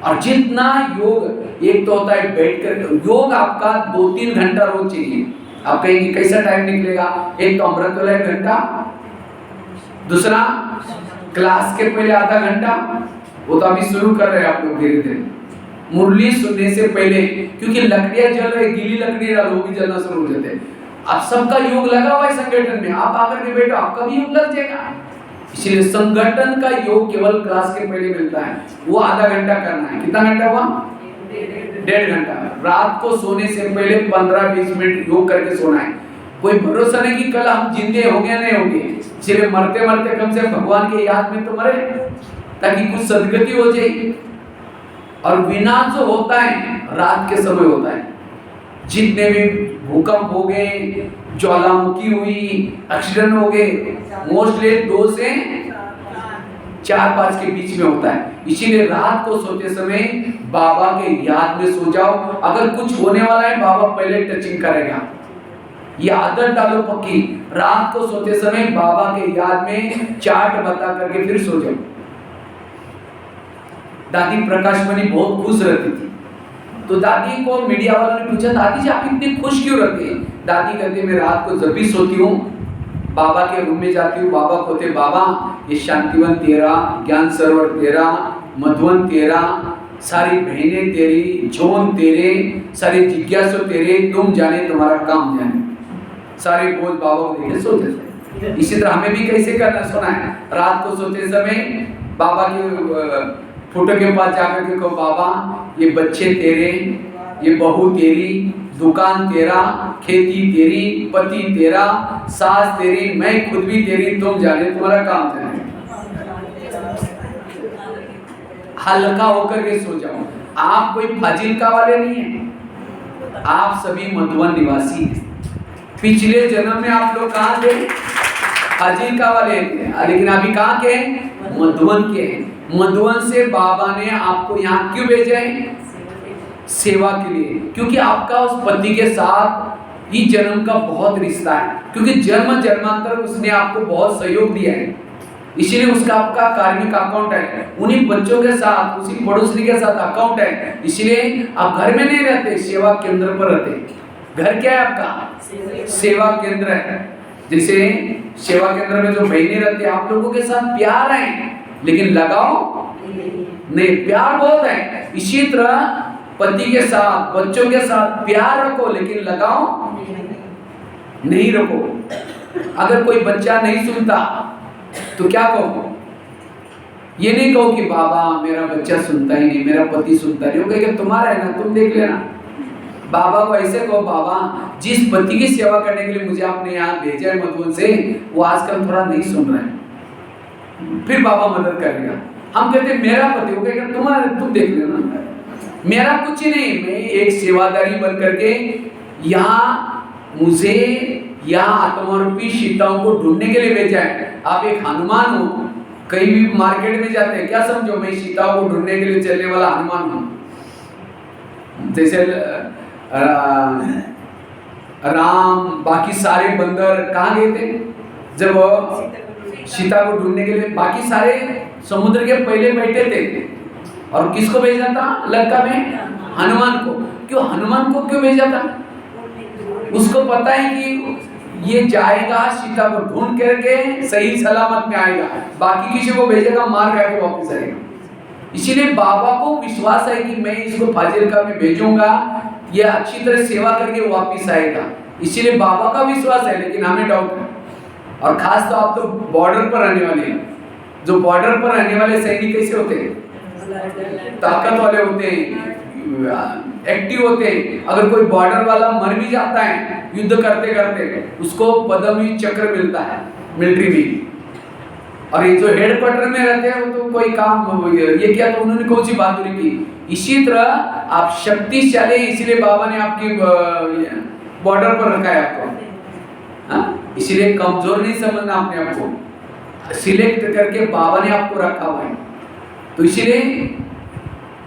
और जितना योग एक तो होता है बैठकर योग, आपका 2-3 घंटा रोज चाहिए। आप कहेंगे कैसा टाइम निकलेगा, एक तो अमृत वाला 1 घंटा, दूसरा क्लास के पहले आधा घंटा, वो तो अभी शुरू कर रहे हैं आप लोग धीरे धीरे, मुरली सुनने से पहले, क्योंकि लकड़ियां जल रही, गीली लकड़ी वो भी जलना शुरू हो जाते हैं। अब सबका योग लगा हुआ है संगठन में, आप आकर के बैठो आपका भी योग लग जाएगा। इसलिए संगठन का योग केवल क्लास के पहले मिलता है, वो आधा घंटा करना है। कितना घंटा हुआ, 1.5 घंटा। रात को सोने से पहले 15-20 मिनट योग करके सोना है। कोई भरोसा नहीं कि कल हम जिंदे होंगे नहीं होंगे, इसलिए मरते मरते कम से कम भगवान के याद में तो मरे, ताकि कुछ सदगति हो जाए। और विनाश जो होता है रात के समय होता है, जितने भी भूकंप हो गए, ज्वालामुखी हुई, एक्सीडेंट हो गए, मोस्टली 2 से 4-5 के बीच में होता है। इसीलिए रात को सोते समय बाबा के याद में सो जाओ। अगर कुछ होने वाला है बाबा पहले टचिंग करेगा, ये आदत डालो पक्की। रात को सोते समय बाबा के याद में चार्ट बता करके फिर सो जाओ। दादी प्रकाशमणि बहुत खुश रहती थी, तो दादी को मीडिया वालों ने पूछा दादी जी आप इतनी खुश क्यों रहती हैं? दादी कहती मैं रात को जब भी सोती हूँ बाबा के रूम में जाती हूँ, बाबा कहते बाबा ये शांतिवन तेरा, ज्ञान सरोवर तेरा, मधुवन तेरा, सारी बहनें तेरी, जोन तेरे, सारे जिज्ञासु तेरे, तुम जाने तुम्हारा काम जाने, सारे बोझ बाबा को देखे सोते थे। इसी तरह हमें भी कैसे करना सोना है, रात को सोते समय बाबा के फोटो के पास जाकर के कहो बाबा ये बच्चे तेरे, ये बहू तेरी, दुकान तेरा, खेती तेरी, पति तेरा, सास तेरी, मैं खुद भी तेरी, तुम जाने तुम्हारा काम जाने। हल्का होकर के सो जाओ। आप कोई फाजिलका वाले नहीं हैं, आप सभी मधुवन निवासी हैं। पिछले जन्म में आप लोग कहाँ थे? फाजिलका वाले थे, लेकिन अभी कहाँ के हैं? मधुवन के हैं। मधुवन से बाबा ने आपको यहाँ क्यों भेजा है? सेवा के लिए, क्योंकि आपका उस पति के साथ ही जन्म का बहुत रिश्ता है, क्योंकि जन्म जन्मांतर उसने आपको बहुत सहयोग दिया है, इसलिए उसका आपका कार्मिक अकाउंट है। उन्हीं बच्चों के साथ, उसी पड़ोसी के साथ अकाउंट है, इसलिए आप घर में नहीं रहते, सेवा केंद्र पर रहते। घर क्या है आपका? सेवा केंद्र है। जैसे सेवा केंद्र में जो बहनें रहती है आप लोगों के साथ प्यार है, लेकिन लगाओ नहीं, प्यार बहुत है। इसी तरह पति के साथ, बच्चों के साथ प्यार रखो, लेकिन लगाओ नहीं रखो। अगर कोई बच्चा नहीं सुनता तो क्या कहो? ये नहीं कहो कि बाबा मेरा बच्चा सुनता ही नहीं, मेरा पति सुनता नहीं, वो कहेगा तुम्हारा है ना, तुम देख लेना। बाबा को ऐसे कहो बाबा जिस पति की सेवा करने के लिए मुझे आपने यहाँ भेजा है मधुबन से, वो आजकल थोड़ा नहीं सुन रहा है, फिर बाबा मदद करेगा। हम कहते हैं मेरा पति, वो कहेगा तुम्हारा, तुम देख लेना, मेरा कुछ ही नहीं, मैं एक सेवादारी बन करके यहाँ मुझे यहाँ आत्मरूपी सीताओं को ढूंढने के लिए भेजा है। आप एक हनुमान हो, कहीं भी मार्केट में जाते हैं, क्या समझो मैं सीताओं को ढूंढने के लिए चलने वाला हनुमान हूँ। जैसे राम बाकी सारे बंदर कहाँ गए थे जब सीता को ढूंढने के लिए? बाकी सारे समुद्र के पहले बैठे थे और किसको भेजा था लंका में? हनुमान को। क्यों हनुमान को क्यों भेजा था? उसको पता है कि ये जाएगा सीता को ढूंढ करके सही सलामत में आएगा, बाकी किसी को भेजेगा मार करके वापस आएगा। इसीलिए बाबा को विश्वास है कि मैं इसको फाजिलका में भेजूंगा, ये अच्छी तरह सेवा करके वापस आएगा। इसीलिए बाबा का विश्वास है, लेकिन हमें डाउट है। और खास तो आप तो बॉर्डर पर रहने वाले हैं। जो बॉर्डर पर रहने वाले सैनिक कैसे होते हैं? ताकत वाले होते हैं, एक्टिव होते हैं। अगर कोई बॉर्डर वाला मर भी जाता है युद्ध करते करते, उसको पद्मवीर चक्र मिलता है मिलिट्री में। और ये जो हेडक्वार्टर में रहते हैं वो तो कोई काम, ये क्या तो उन्होंने कौन सी बहादुरी की। इसी तरह आप शक्तिशाली, इसलिए बाबा ने आपकी बॉर्डर पर रखा है आपको। इसलिए कमजोर नहीं समझना अपने आप को, सिलेक्ट करके बाबा ने आपको रखा हुआ है। तो इसीलिए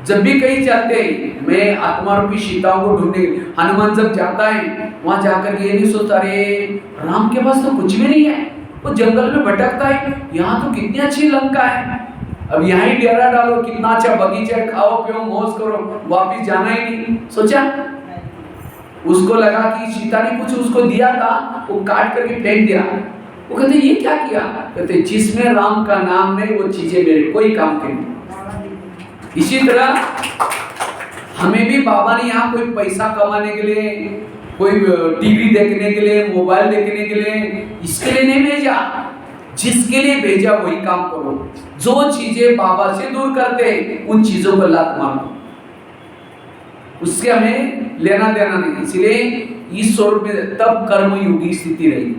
जब भी कहीं जाते हैं, मैं आत्मा रूपी सीताओं को ढूंढने, हनुमान जब जाता है वहां जाकर ये नहीं सोचता अरे राम के पास तो कुछ भी नहीं है, वो जंगल में भटकता है, यहाँ तो कितनी अच्छी लंका है, अब यहाँ ही डेरा डालो, कितना अच्छा बगीचा है, खाओ पियो मौज करो, वापिस जाना ही नहीं सोचा। उसको लगा कि सीता ने कुछ उसको दिया था, वो काट करके फेंक दिया। वो कहते ये क्या किया? कहते जिसमें राम का नाम नहीं वो चीजें मेरे कोई काम के नहीं। इसी तरह हमें भी बाबा ने यहाँ कोई पैसा कमाने के लिए, कोई टीवी देखने के लिए, मोबाइल देखने के लिए, इसके लिए नहीं भेजा। जिसके लिए भेजा वही काम करो। जो चीजें बाबा से दूर करते उन चीजों को लात मारो, उससे हमें लेना देना नहीं। इसलिए इस स्वरूप में तब कर्मयोगी स्थिति रही।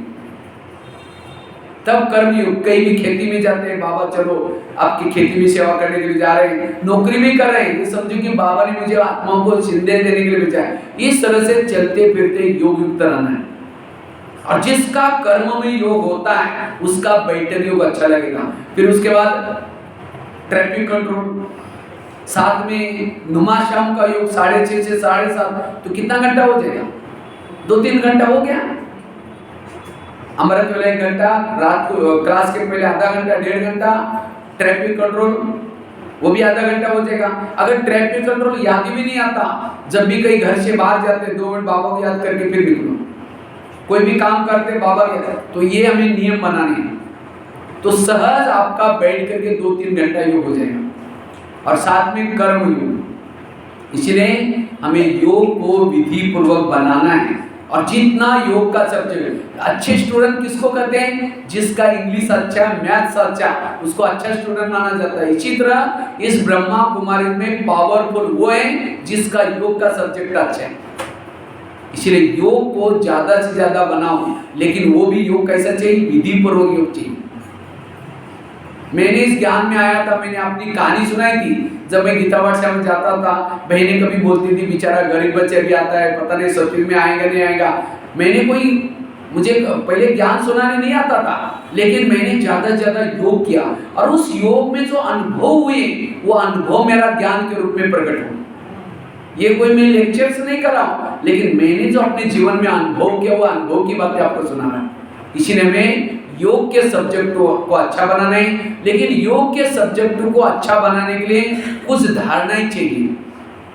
तब कर्मयोग, कहीं भी खेती में जाते हैं, बाबा चलो आपकी खेती में सेवा करने के लिए जा रहे हैं, नौकरी भी कर रहे हैं, ये समझो कि बाबा ने मुझे आत्माओं को जिंदे देने के लिए भेजा है। इस तरह से चलते फिरते योग युक्त रहना है। और जिसका कर्म में योग होता है उसका बैठक योग अच्छा लगेगा। फिर उसके बाद ट्रैफिक कंट्रोल, साथ में नुमा शाम का योग 6:30 से 7:30, तो कितना घंटा हो जाएगा? 2-3 घंटा हो गया। अमृत वेला 1 घंटा, रात को क्लास के पहले आधा घंटा 1.5 घंटा, ट्रैफिक कंट्रोल वो भी आधा घंटा हो जाएगा। अगर ट्रैफिक कंट्रोल याद भी नहीं आता, जब भी कहीं घर से बाहर जाते 2 मिनट बाबा को याद करके फिर निकलो, कोई भी काम करते बाबा के, तो ये हमें नियम बनाने हैं। तो सहज आपका बैठ करके 2-3 घंटा योग हो जाएगा। और साथ में कर्म योग। इसलिए हमें योग को विधि पूर्वक बनाना है। और जितना योग का सब्जेक्ट, अच्छे स्टूडेंट किसको कहते हैं? जिसका इंग्लिश अच्छा, मैथ्स अच्छा, उसको अच्छा स्टूडेंट माना जाता है। इसी तरह इस ब्रह्मा कुमारी में पावरफुल वो है जिसका योग का सब्जेक्ट अच्छा है। इसलिए योग को ज्यादा से ज्यादा बनाओ, लेकिन वो भी योग कैसा चाहिए? विधि पूर्वक योग चाहिए। मैंने इस ज्ञान में आया था, मैंने अपनी कहानी सुनाई थी। जब मैं गीता पाठशाला में जाता था, बहनें कभी बोलती थी बेचारा गरीब बच्चे भी आता है, पता नहीं सत्युग में आएगा नहीं आएगा। मुझे पहले ज्ञान सुनाने नहीं आता था, लेकिन मैंने ज्यादा से ज्यादा योग किया और उस योग में जो अनुभव हुए वो अनुभव मेरा ज्ञान के रूप में प्रकट हुआ। ये कोई मैं लेक्चर से नहीं कर रहा हूँ, लेकिन मैंने जो अपने जीवन में अनुभव किया वो अनुभव की बातें आपको सुना रहा हूँ। इसीलिए मैं योग के सब्जेक्ट को अच्छा बनाना है, लेकिन योग के सब्जेक्ट को अच्छा बनाने के लिए कुछ धारणाएं चाहिए।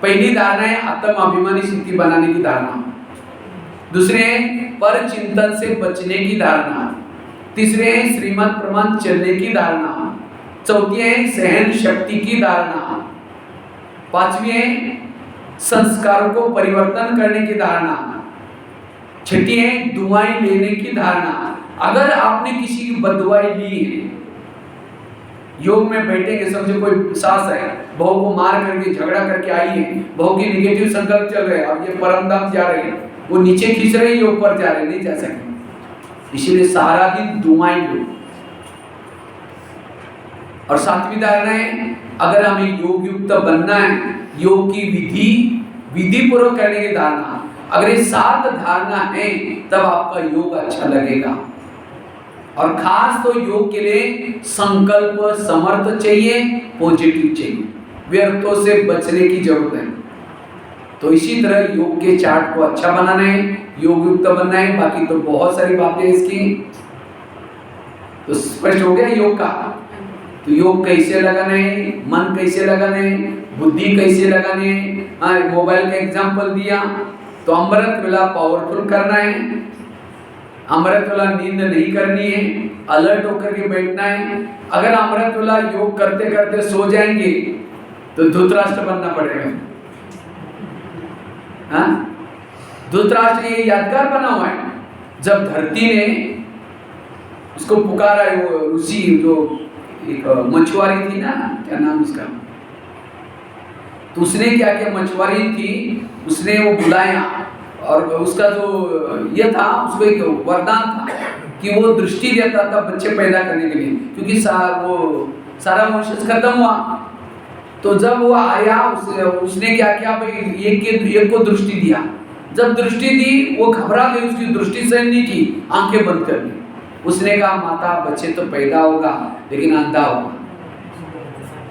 पहली धारणा है आत्म अभिमानी स्थिति बनाने की धारणा, दूसरे है पर चिंतन से बचने की धारणा, तीसरे है श्रीमत प्रमाण चलने की धारणा, चौथी है सहन शक्ति की धारणा, पांचवी है संस्कारों को परिवर्तन करने की धारणा, छठी है दुआएं लेने की धारणा। अगर आपने किसी की बददुआई ली है, योग में बैठेंगे, समझो कोई सास है, बहू को मार करके झगड़ा करके आई है, बहू की निगेटिव संकल्प चल रहे हैं, अब ये परमधाम जा रहे हैं, वो नीचे खींच रहे हैं, ये ऊपर जा रहे हैं, नहीं जा सकते। इसीलिए सारा दिन दुआएं लो। और सातवीं धारणा है, अगर हमें योग युक्त बनना है, योग की विधि पूर्वक करने की धारणा। अगर ये 7 धारणा है तब आपका योग अच्छा लगेगा। और खास तो योग के लिए संकल्प समर्थ चाहिए, पॉजिटिव चाहिए, व्यर्थों से बचने की जरूरत है। तो इसी तरह योग के चार्ट को अच्छा बनाना है, योग युक्त बनना है। बाकी तो बहुत सारी बातें इसकी, तो स्पष्ट हो गया योग का। तो योग कैसे लगाने, मन कैसे लगाने, बुद्धि कैसे लगाने। मोबाइल का एग्जाम्पल दिया तो अमृत वेला पावरफुल करना है, अमृत वेला नींद नहीं करनी है, अलर्ट होकर के बैठना है। अगर अमृत वेला योग करते करते सो जाएंगे तो धृतराष्ट्र बनना पड़ेगा। हाँ, धृतराष्ट्र ये यादगार बना हुआ है। जब धरती ने उसको पुकारा, वो ऋषि जो एक मछुआरी थी ना, क्या नाम उसका, तो उसने क्या किया, मछुआरी थी, उसने वो बुलाया और उसका जो ये था, उसको एक वरदान था कि वो दृष्टि देता था बच्चे पैदा करने के लिए, क्योंकि सारा वंशज खत्म हुआ। तो जब वो आया उसने क्या किया भाई, एक को दृष्टि दिया। जब दृष्टि दी वो घबरा गई, उसकी दृष्टि सहन नहीं की, आंखें बंद कर दी। उसने कहा माता बच्चे तो पैदा होगा लेकिन अंधा होगा।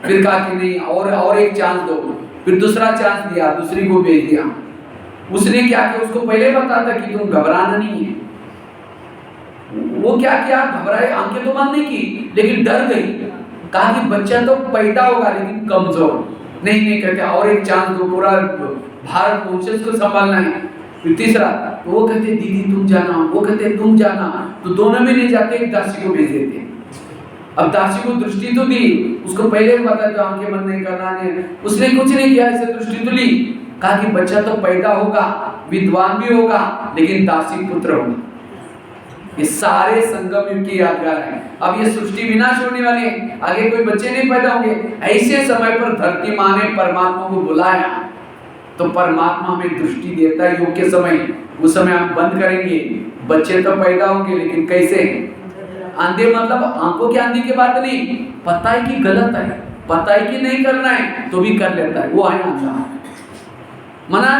फिर कहा कि नहीं, और एक चांस दो। फिर दूसरा चांस दिया, दूसरी को भेज दिया। उसने क्या किया, उसको पहले बता था कि तुम घबराना नहीं है। वो क्या किया, घबराए, आंखें तो बंद नहीं की लेकिन डर गई। कहा कि बच्चा तो पैदा होगा लेकिन कमजोर। नहीं कहते और एक चांस दो, पूरा भारत वंशज को संभालना है। फिर तीसरा, तो वो कहते दीदी तुम जाना, वो कहते तुम जाना, तो दोनों में नहीं जाते, एक दासी को भेज देते। अब दासी को दृष्टि तो दी, उसको पहले बता था आंखें बंद नहीं करना है, उसने कुछ नहीं किया, ऐसे दृष्टि तो ली। कहा कि बच्चा तो पैदा होगा, विद्वान भी होगा लेकिन दासी पुत्र होगा। ये सारे संगम युग की यादगार है। अब ये सृष्टि विनाश होने वाली है, आगे कोई बच्चे नहीं पैदा होंगे। ऐसे समय पर धरती माँ ने परमात्मा को बुलाया तो परमात्मा में दृष्टि देता है योग के समय। उस समय आप बंद करेंगे, बच्चे तो पैदा होंगे लेकिन कैसे, अंधे, मतलब आंखों की अंधी की बात नहीं, पता है कि गलत है, पता है कि नहीं करना है तो भी कर लेता है, वो है अंधा। मना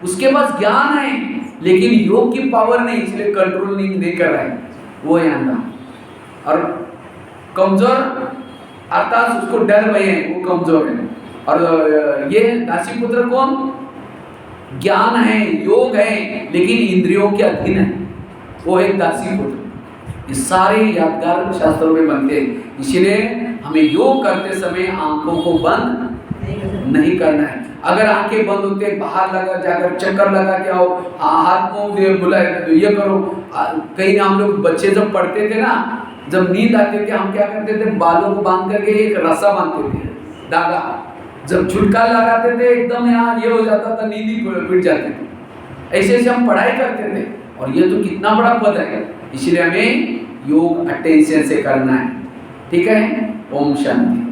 उसके पास ज्ञान है लेकिन योग की पावर नहीं, इसलिए कंट्रोल नहीं कर रहा है, वो है अंधा। और कमजोर अर्थात उसको डर भय है, वो कमजोर है। और ये दासी पुत्र कौन, ज्ञान है, योग है लेकिन इंद्रियों के अधीन है, वो है दासी पुत्र। ये सारे यादगार शास्त्रों में बनते हैं। इसलिए हमें योग करते समय आंखों को बंद नहीं करना है। अगर आंखें बंद होते, बाहर लगा जाकर चक्कर लगा के आओ, हाथ मुंह बुलाए ये करो। कहीं हम लोग बच्चे जब पढ़ते थे ना, जब नींद आते थे हम क्या करते थे, बालों को बांध करके एक रस्सा बांधते थे, धागा। जब झुटका लगाते थे एकदम यहाँ ये हो जाता था, नींद ही पिट जाते थे। ऐसे हम पढ़ाई करते थे और ये तो कितना बड़ा पद है। इसलिए हमें योग अटेंशन से करना है। ठीक है, ओम शांति।